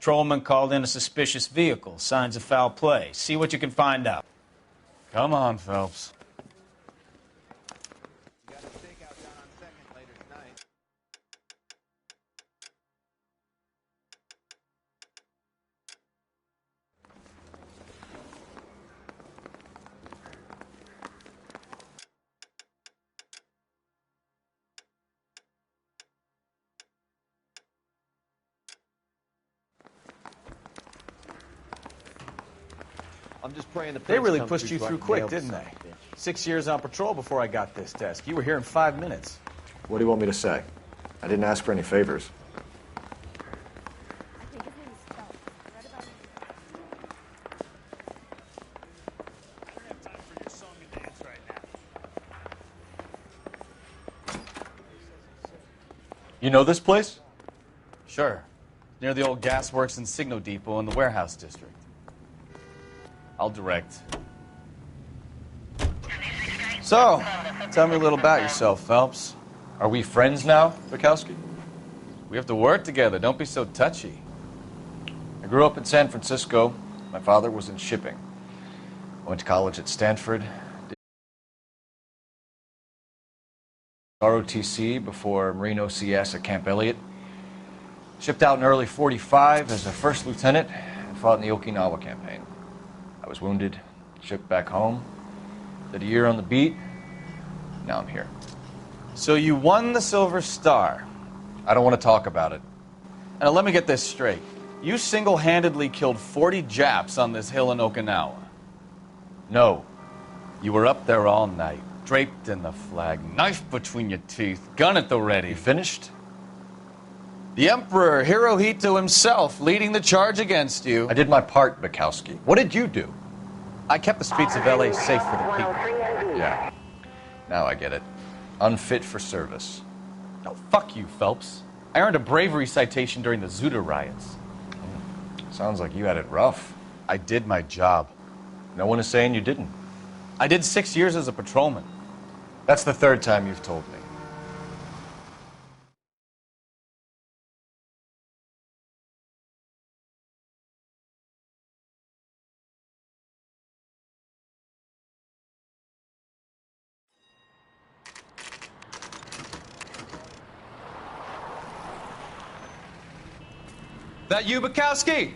patrolman called in a suspicious vehicle. Signs of foul play. See what you can find out. Come on, Phelps. You got a stakeout down on 2nd later tonight. I'm just praying the They really come pushed you so I through can quick, nail didn't this they? son of a bitch. 6 years on patrol before I got this desk. You were here in 5 minutes. What do you want me to say? I didn't ask for any favors. You know this place? Sure. Near the old gas works and Signo Depot in the warehouse district. I'll direct. So, tell me a little about yourself, Phelps. Are we friends now, Bukowski? We have to work together. Don't be so touchy. I grew up in San Francisco. My father was in shipping. I went to college at Stanford. Did ROTC before Marine OCS at Camp Elliott. Shipped out in early '45 as a first lieutenant and fought in the Okinawa campaign. I was wounded, shipped back home, did a year on the beat. Now I'm here. So you won the Silver Star. I don't want to talk about it. Now let me get this straight. You single-handedly killed 40 Japs on this hill in Okinawa. No. You were up there all night, draped in the flag, knife between your teeth, gun at the ready. You finished? The Emperor Hirohito himself leading the charge against you. I did my part, Bukowski. What did you do? I kept the streets of L.A. safe for the people. Yeah. Now I get it. Unfit for service. No, fuck you, Phelps. I earned a bravery citation during the Zuda riots. Sounds like you had it rough. I did my job. No one is saying you didn't. I did 6 years as a patrolman. That's the third time you've told me. That you, Bukowski?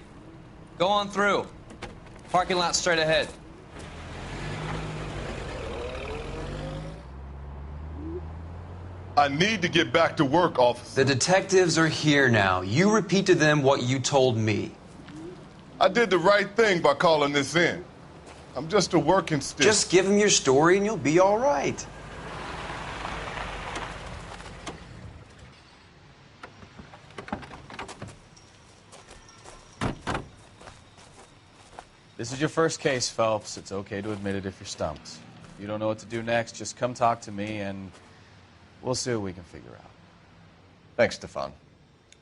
Go on through. Parking lot straight ahead. I need to get back to work, officer. The detectives are here now. You repeat to them what you told me. I did the right thing by calling this in. I'm just a working stiff. Just give them your story and you'll be all right. This is your first case, Phelps. It's okay to admit it if you're stumped. If you don't know what to do next, just come talk to me and we'll see what we can figure out. Thanks, Stefan.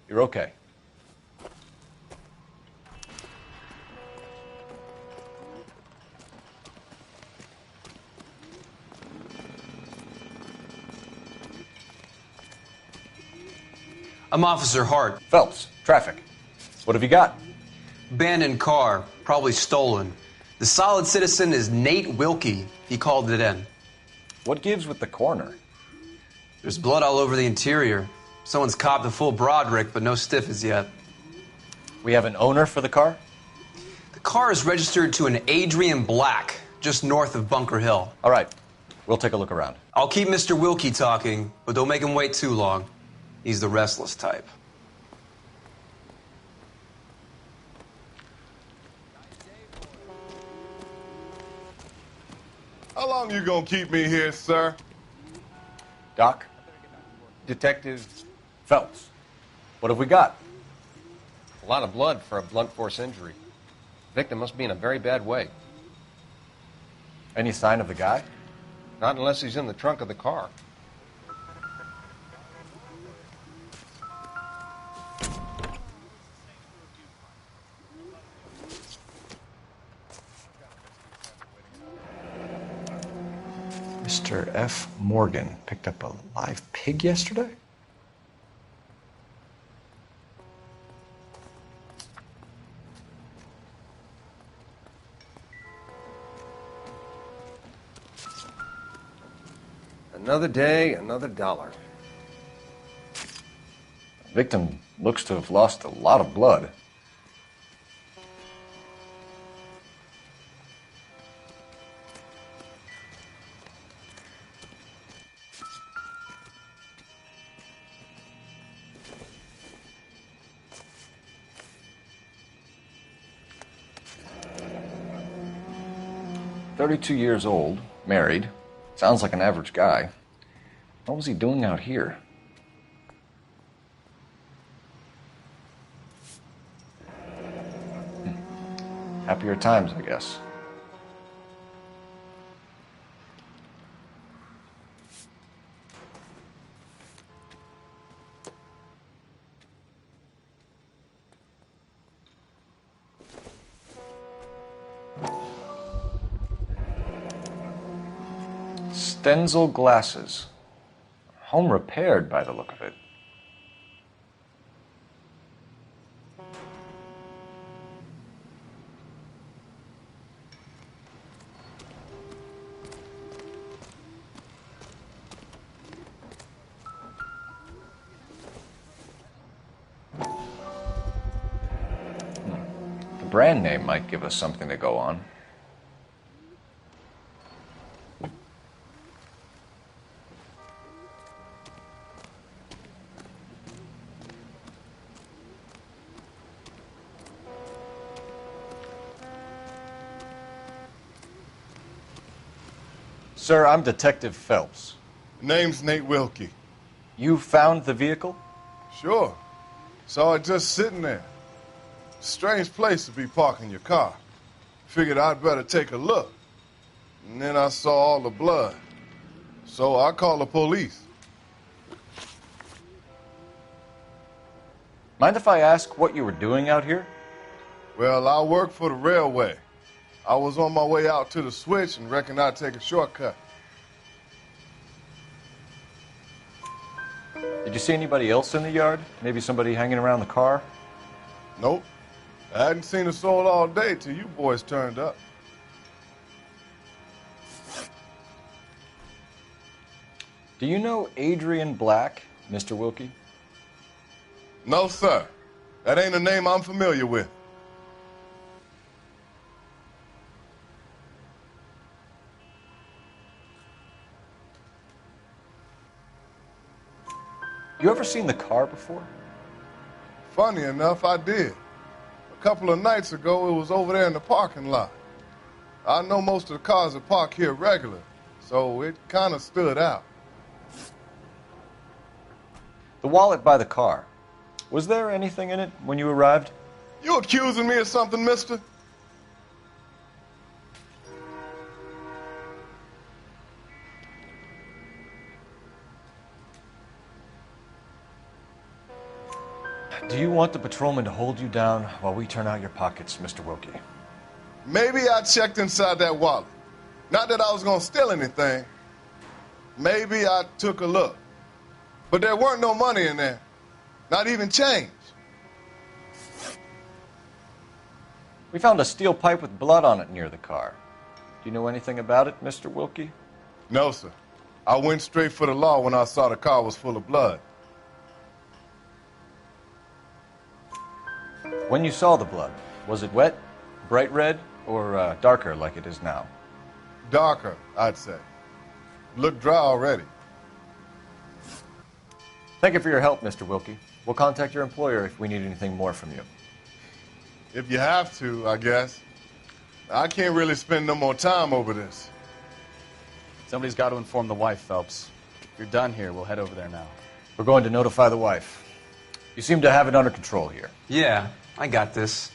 You're okay. I'm Officer Hart. Phelps, traffic. What have you got? Abandoned car, probably stolen. The solid citizen is Nate Wilkie. He called it in. What gives with the coroner? There's blood all over the interior. Someone's copped a full Broderick, but no stiff as yet. We have an owner for the car? The car is registered to an Adrian Black, just north of Bunker Hill. All right. We'll take a look around. I'll keep Mr. Wilkie talking, but don't make him wait too long. He's the restless type. How long you gonna keep me here, sir? Doc? Detective, Phelps. What have we got? a lot of blood for a blunt force injury. Victim must be in a very bad way. Any sign of the guy? Not unless he's in the trunk of the car. Mr. F. Morgan picked up a live pig yesterday? Another day, another dollar. The victim looks to have lost a lot of blood. "32 years old, married. Sounds like an average guy. What was he doing out here?" Happier times, I guess. Stenzel glasses. Home repaired by the look of it. The brand name might give us something to go on. Sir, I'm Detective Phelps. Name's Nate Wilkie. You found the vehicle? Sure. Saw it just sitting there. Strange place to be parking your car. Figured I'd better take a look. And then I saw all the blood. So I called the police. Mind if I ask what you were doing out here? Well, I work for the railway. I was on my way out to the switch and reckoned I'd take a shortcut. Did you see anybody else in the yard? Maybe somebody hanging around the car? Nope. I hadn't seen a soul all day till you boys turned up. Do you know Adrian Black, Mr. Wilkie? No, sir. That ain't a name I'm familiar with. You ever seen the car before? Funny enough, I did. A couple of nights ago, it was over there in the parking lot. I know most of the cars that park here regular, so it kind of stood out. The wallet by the car. Was there anything in it when you arrived? You accusing me of something, mister? Do you want the patrolman to hold you down while we turn out your pockets, Mr. Wilkie? Maybe I checked inside that wallet. Not that I was going to steal anything. Maybe I took a look. But there weren't no money in there. Not even change. We found a steel pipe with blood on it near the car. Do you know anything about it, Mr. Wilkie? No, sir. I went straight for the law when I saw the car was full of blood. When you saw the blood, was it wet, bright red, or darker like it is now? Darker, I'd say. Looked dry already. Thank you for your help, Mr. Wilkie. We'll contact your employer if we need anything more from you. If you have to, I guess. I can't really spend no more time over this. Somebody's got to inform the wife, Phelps. If you're done here, we'll head over there now. We're going to notify the wife. You seem to have it under control here. Yeah, I got this.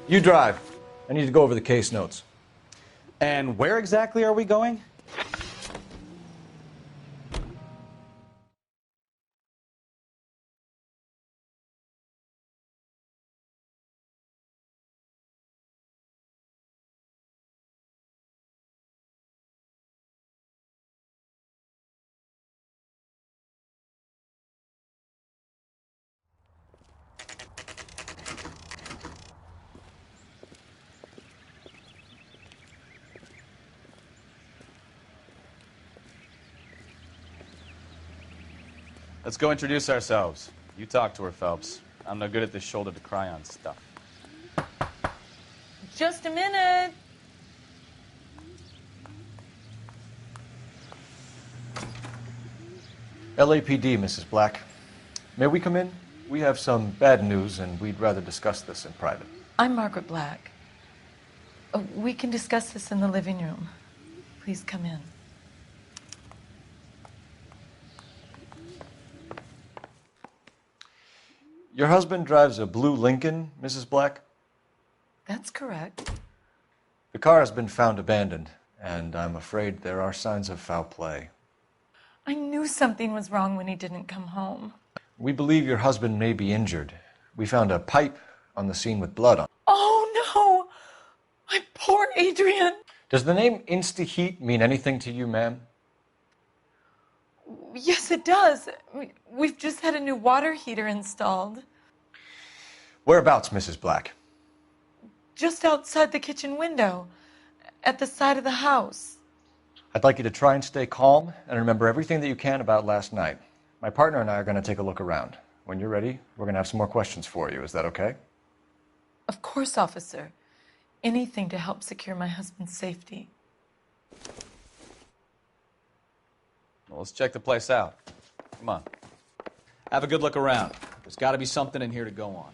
You drive. I need to go over the case notes. And where exactly are we going? Let's go introduce ourselves. You talk to her, Phelps. I'm no good at this shoulder to cry on stuff. Just a minute. LAPD, Mrs. Black. May we come in? We have some bad news, and we'd rather discuss this in private. I'm Margaret Black. We can discuss this in the living room. Please come in. Your husband drives a blue Lincoln, Mrs. Black? That's correct. The car has been found abandoned, and I'm afraid there are signs of foul play. I knew something was wrong when he didn't come home. We believe your husband may be injured. We found a pipe on the scene with blood on. Oh, no! My poor Adrian! Does the name Insta-Heat mean anything to you, ma'am? Yes, it does. We've just had a new water heater installed. Whereabouts, Mrs. Black? Just outside the kitchen window, at the side of the house. I'd like you to try and stay calm and remember everything that you can about last night. My partner and I are going to take a look around. When you're ready, we're going to have some more questions for you. Is that okay? Of course, officer. Anything to help secure my husband's safety. Well, let's check the place out. Come on. Have a good look around. There's got to be something in here to go on.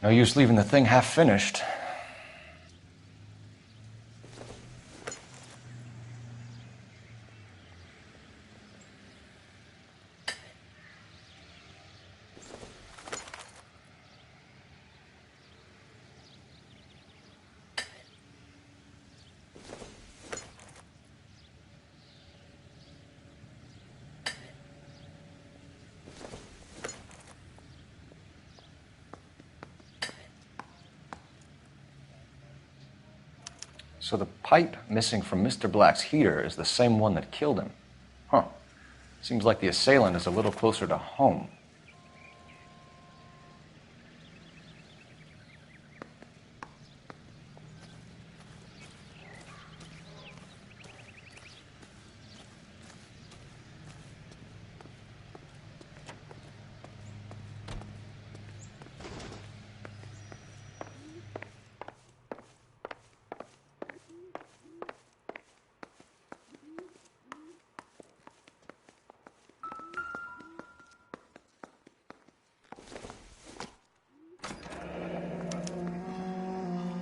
No use leaving the thing half finished. So the pipe missing from Mr. Black's heater is the same one that killed him. Huh. Seems like the assailant is a little closer to home.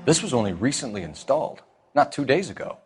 This was only recently installed, not 2 days ago.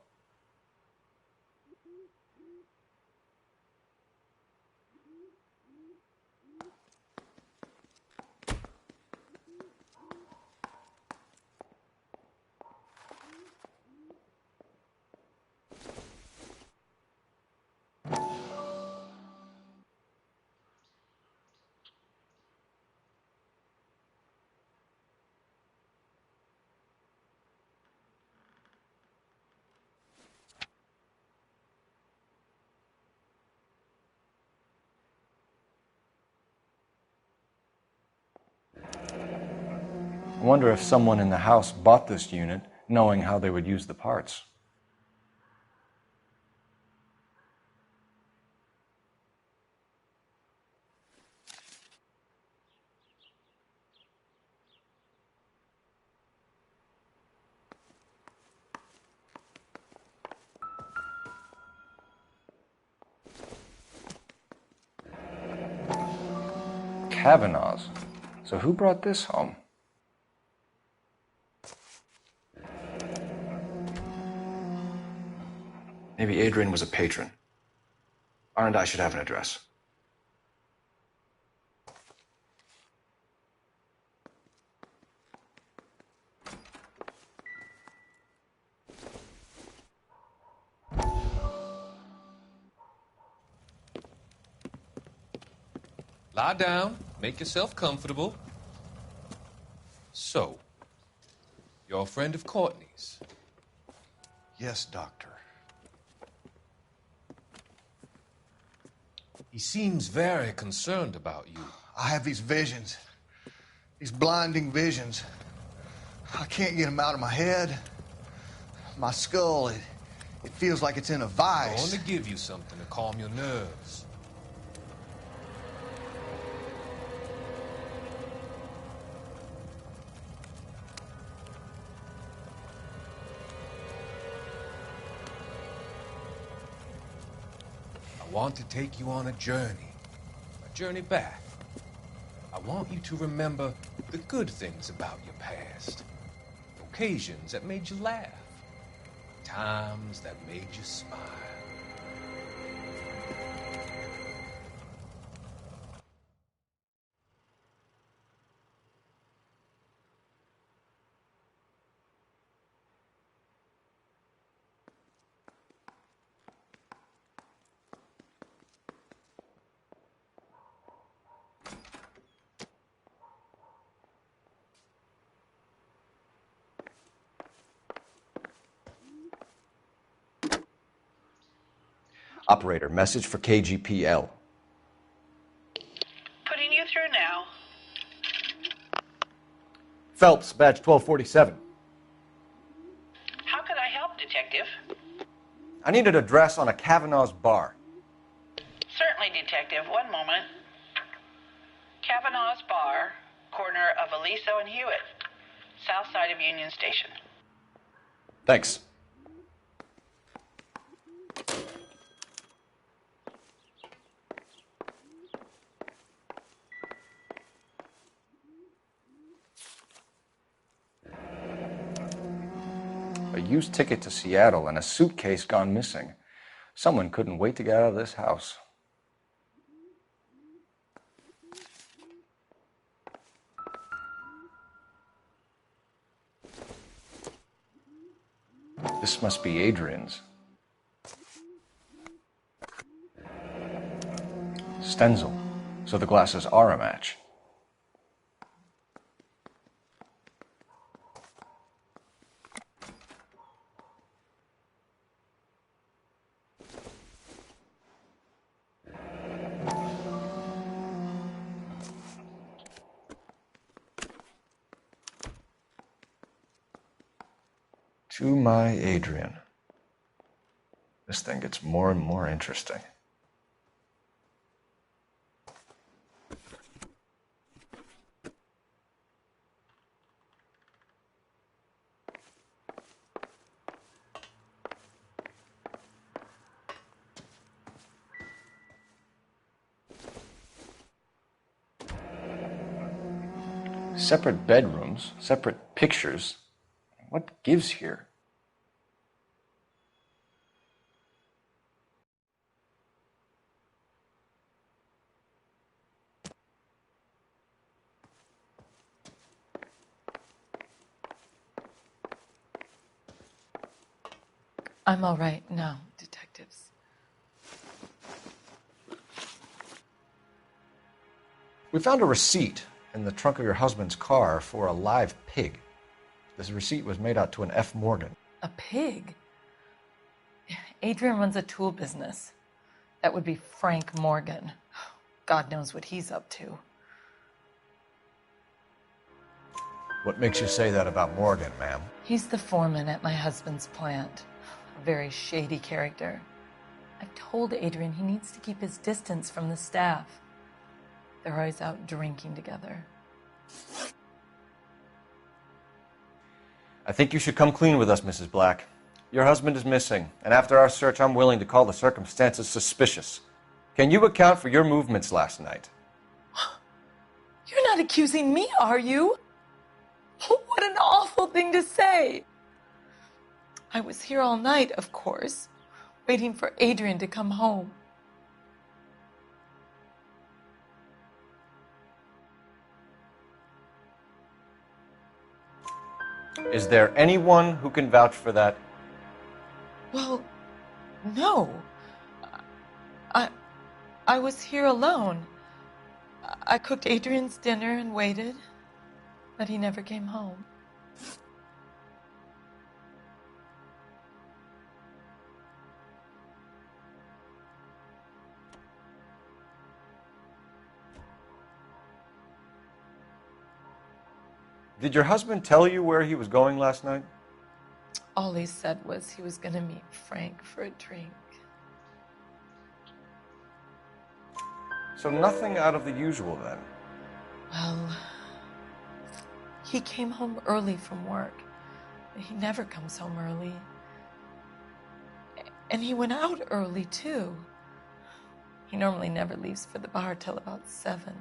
I wonder if someone in the house bought this unit knowing how they would use the parts. Kavanaugh's. So who brought this home? Maybe Adrian was a patron. R&I should have an address. Lie down, make yourself comfortable. So, you're a friend of Courtney's? Yes, Doctor. He seems very concerned about you. I have these visions, these blinding visions. I can't get them out of my head. My skull, it feels like it's in a I'm vice. going to give you something to calm your nerves. I want to take you on a journey back. I want you to remember the good things about your past, occasions that made you laugh, times that made you smile. Operator, message for KGPL. Putting you through now. Phelps, badge 1247. How could I help, Detective? I need an address on a Kavanaugh's bar. Certainly, Detective. One moment. Kavanaugh's Bar, corner of Aliso and Hewitt, south side of Union Station. Thanks. A used ticket to Seattle and a suitcase gone missing. Someone couldn't wait to get out of this house. This must be Adrian's. Stenzel. So the glasses are a match. To my Adrian. This thing gets more and more interesting. Separate bedrooms, separate pictures. What gives here? I'm all right now, detectives. We found a receipt in the trunk of your husband's car for a live pig. This receipt was made out to an F. Morgan. A pig? Adrian runs a tool business. That would be Frank Morgan. God knows what he's up to. What makes you say that about Morgan, ma'am? He's the foreman at my husband's plant. A very shady character. I've told Adrian he needs to keep his distance from the staff. They're always out drinking together. I think you should come clean with us, Mrs. Black. Your husband is missing, and after our search, I'm willing to call the circumstances suspicious. Can you account for your movements last night? You're not accusing me, are you? What an awful thing to say. I was here all night, of course, waiting for Adrian to come home. Is there anyone who can vouch for that? Well, no. I was here alone. I cooked Adrian's dinner and waited, but he never came home. Did your husband tell you where he was going last night? All he said was he was going to meet Frank for a drink. So nothing out of the usual then? Well, he came home early from work. He never comes home early. And he went out early, too. He normally never leaves for the bar till about 7.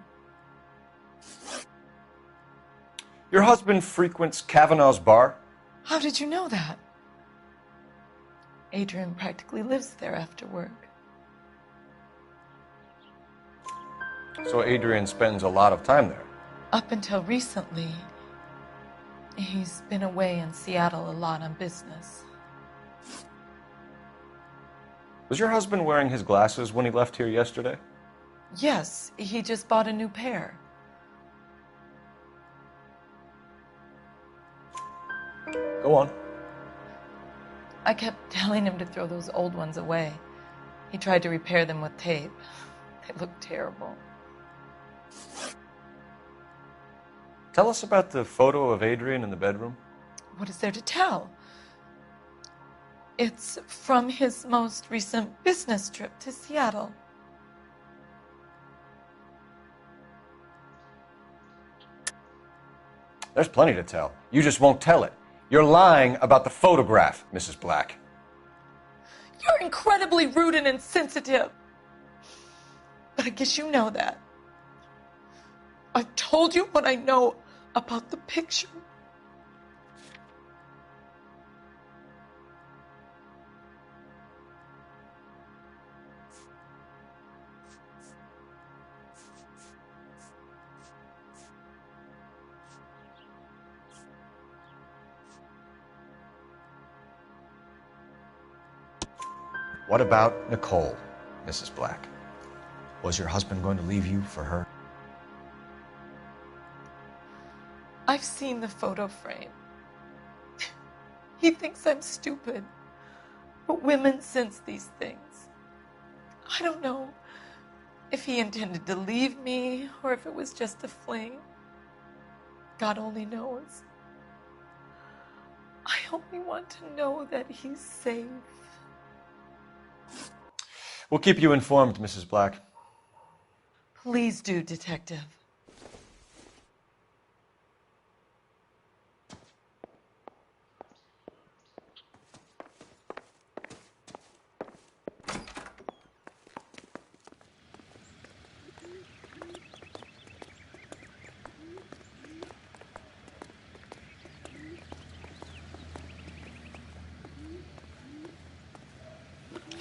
Your husband frequents Kavanaugh's bar? How did you know that? Adrian practically lives there after work. So Adrian spends a lot of time there? Up until recently, he's been away in Seattle a lot on business. Was your husband wearing his glasses when he left here yesterday? Yes, he just bought a new pair. Go on. I kept telling him to throw those old ones away. He tried to repair them with tape. They looked terrible. Tell us about the photo of Adrian in the bedroom. What is there to tell? It's from his most recent business trip to Seattle. There's plenty to tell. You just won't tell it. You're lying about the photograph, Mrs. Black. You're incredibly rude and insensitive. But I guess you know that. I've told you what I know about the picture. What about Nicole, Mrs. Black? Was your husband going to leave you for her? I've seen the photo frame. He thinks I'm stupid. But women sense these things. I don't know if he intended to leave me or if it was just a fling. God only knows. I only want to know that he's safe. We'll keep you informed, Mrs. Black. Please do, Detective.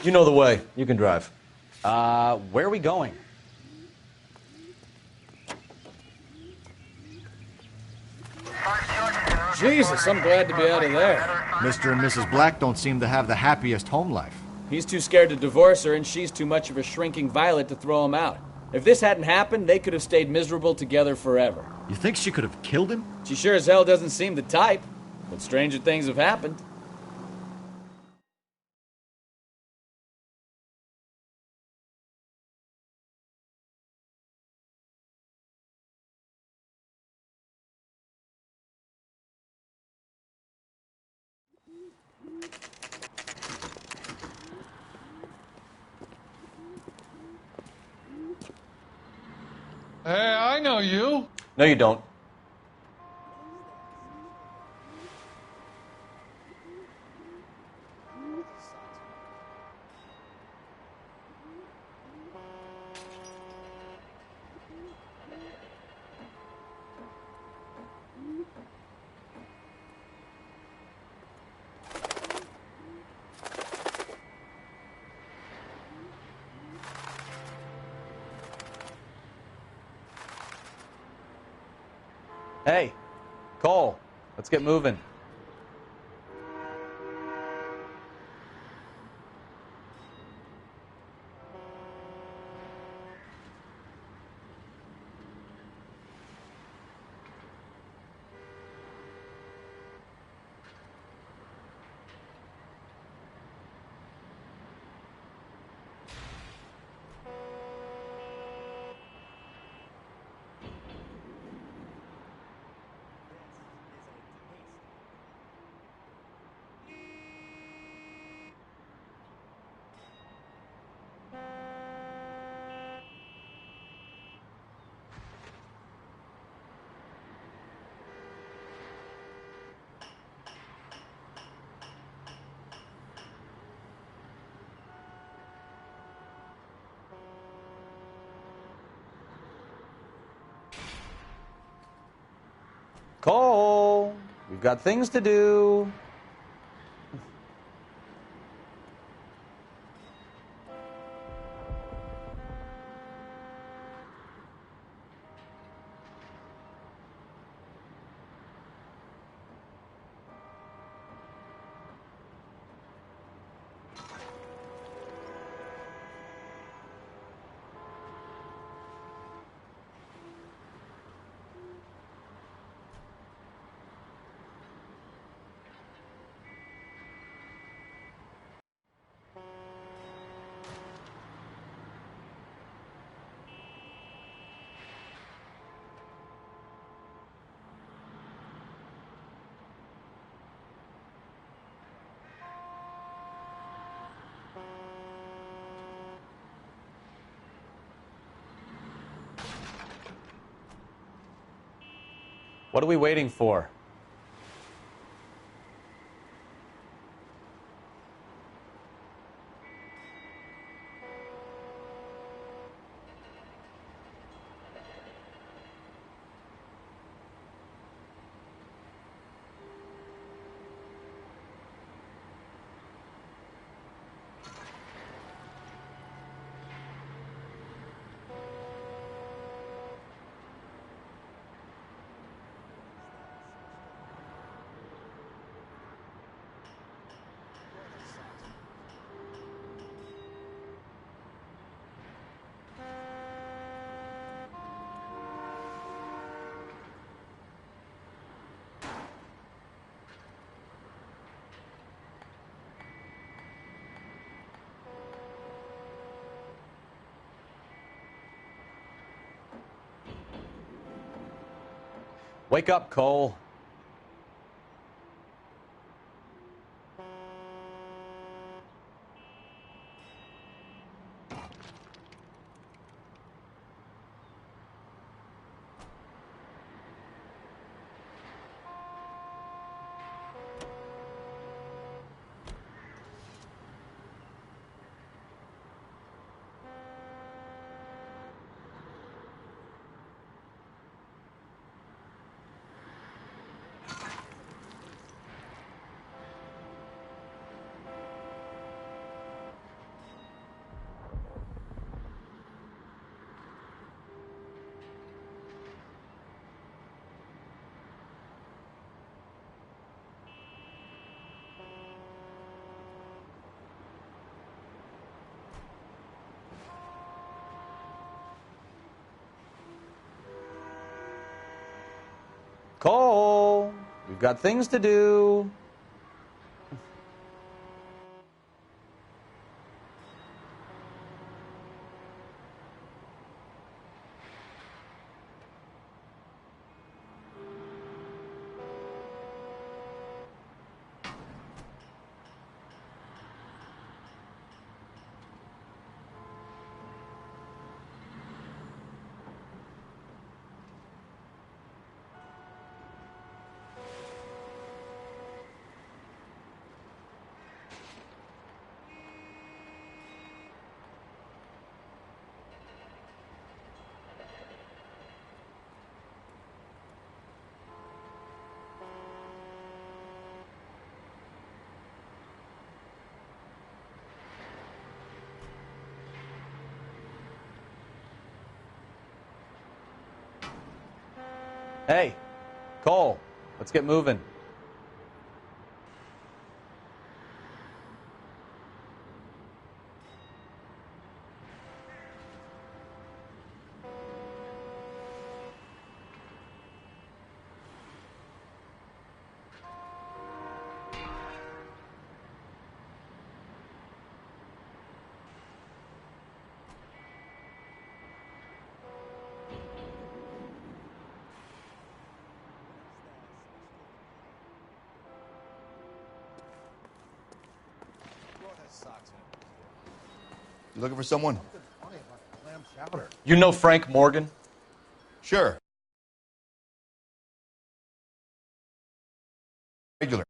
You know the way. You can drive. Where are we going? Jesus, I'm glad to be out of there. Mr. and Mrs. Black don't seem to have the happiest home life. He's too scared to divorce her, and she's too much of a shrinking violet to throw him out. If this hadn't happened, they could have stayed miserable together forever. You think she could have killed him? She sure as hell doesn't seem the type, but stranger things have happened. Hey, I know you. No, you don't. Hey, Cole, let's get moving. Cole, we've got things to do. What are we waiting for? Wake up, Cole. Cole, we've got things to do. Hey, Cole, let's get moving. You looking for someone? You know Frank Morgan? Sure. Regular.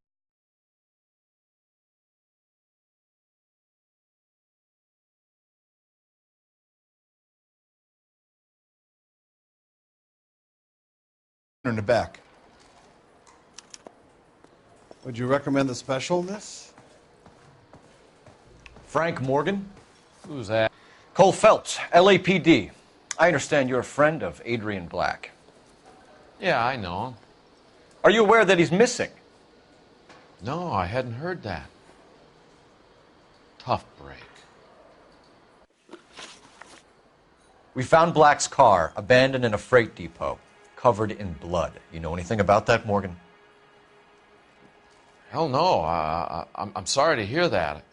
In the back. Would you recommend the special, miss? Frank Morgan? Who's that? Cole Phelps, LAPD. I understand you're a friend of Adrian Black. Yeah, I know him. Are you aware that he's missing? No, I hadn't heard that. Tough break. We found Black's car abandoned in a freight depot, covered in blood. You know anything about that, Morgan? Hell no. I'm sorry to hear that.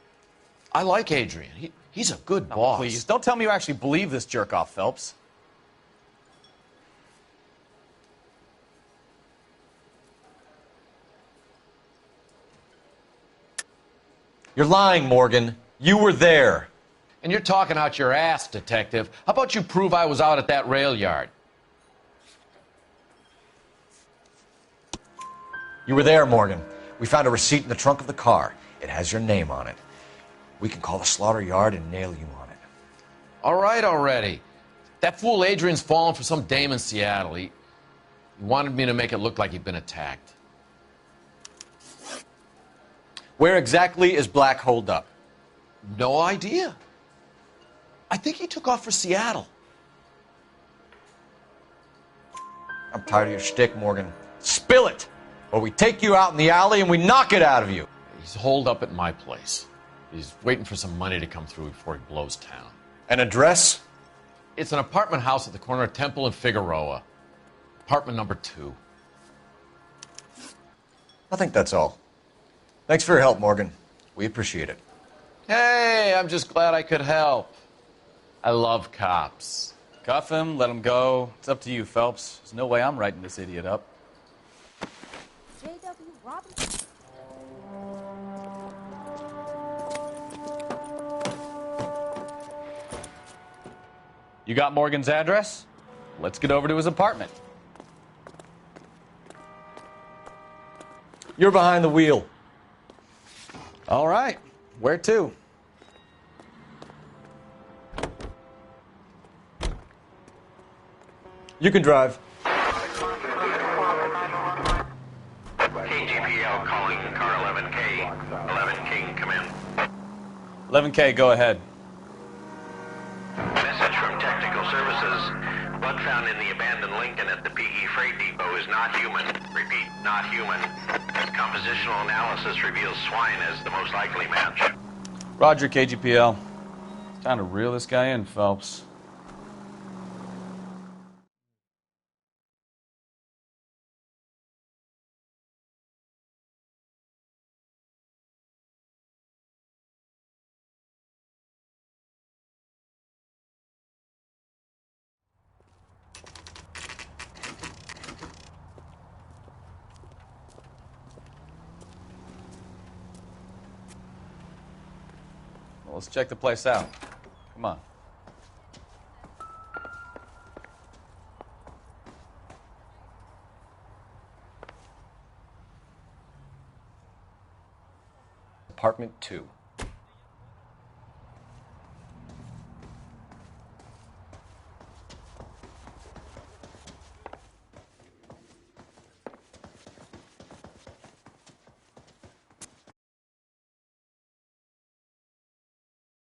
I like Adrian. He's a good boss. Please, don't tell me you actually believe this jerk-off, Phelps. You're lying, Morgan. You were there. And you're talking out your ass, detective. How about you prove I was out at that rail yard? You were there, Morgan. We found a receipt in the trunk of the car. It has your name on it. We can call the slaughter yard and nail you on it. All right already. That fool Adrian's fallen for some dame in Seattle. He wanted me to make it look like he'd been attacked. Where exactly is Black holed up? No idea. I think he took off for Seattle. I'm tired of your shtick, Morgan. Spill it! Or we take you out in the alley and we knock it out of you. He's holed up at my place. He's waiting for some money to come through before he blows town. An address? It's an apartment house at the corner of Temple and Figueroa. Apartment number 2. I think that's all. Thanks for your help, Morgan. We appreciate it. Hey, I'm just glad I could help. I love cops. Cuff him, let him go. It's up to you, Phelps. There's no way I'm writing this idiot up. J.W. Robinson. You got Morgan's address? Let's get over to his apartment. You're behind the wheel. All right. Where to? You can drive. KGPL calling car 11K. 11 King, come in. 11K, go ahead. Message from Technical Services. Blood found in the abandoned Lincoln at the PE Freight Depot is not human. Repeat, not human. Compositional analysis reveals swine as the most likely match. Roger, KGPL. Time to reel this guy in, Phelps. Well, let's check the place out. Come on. Apartment 2.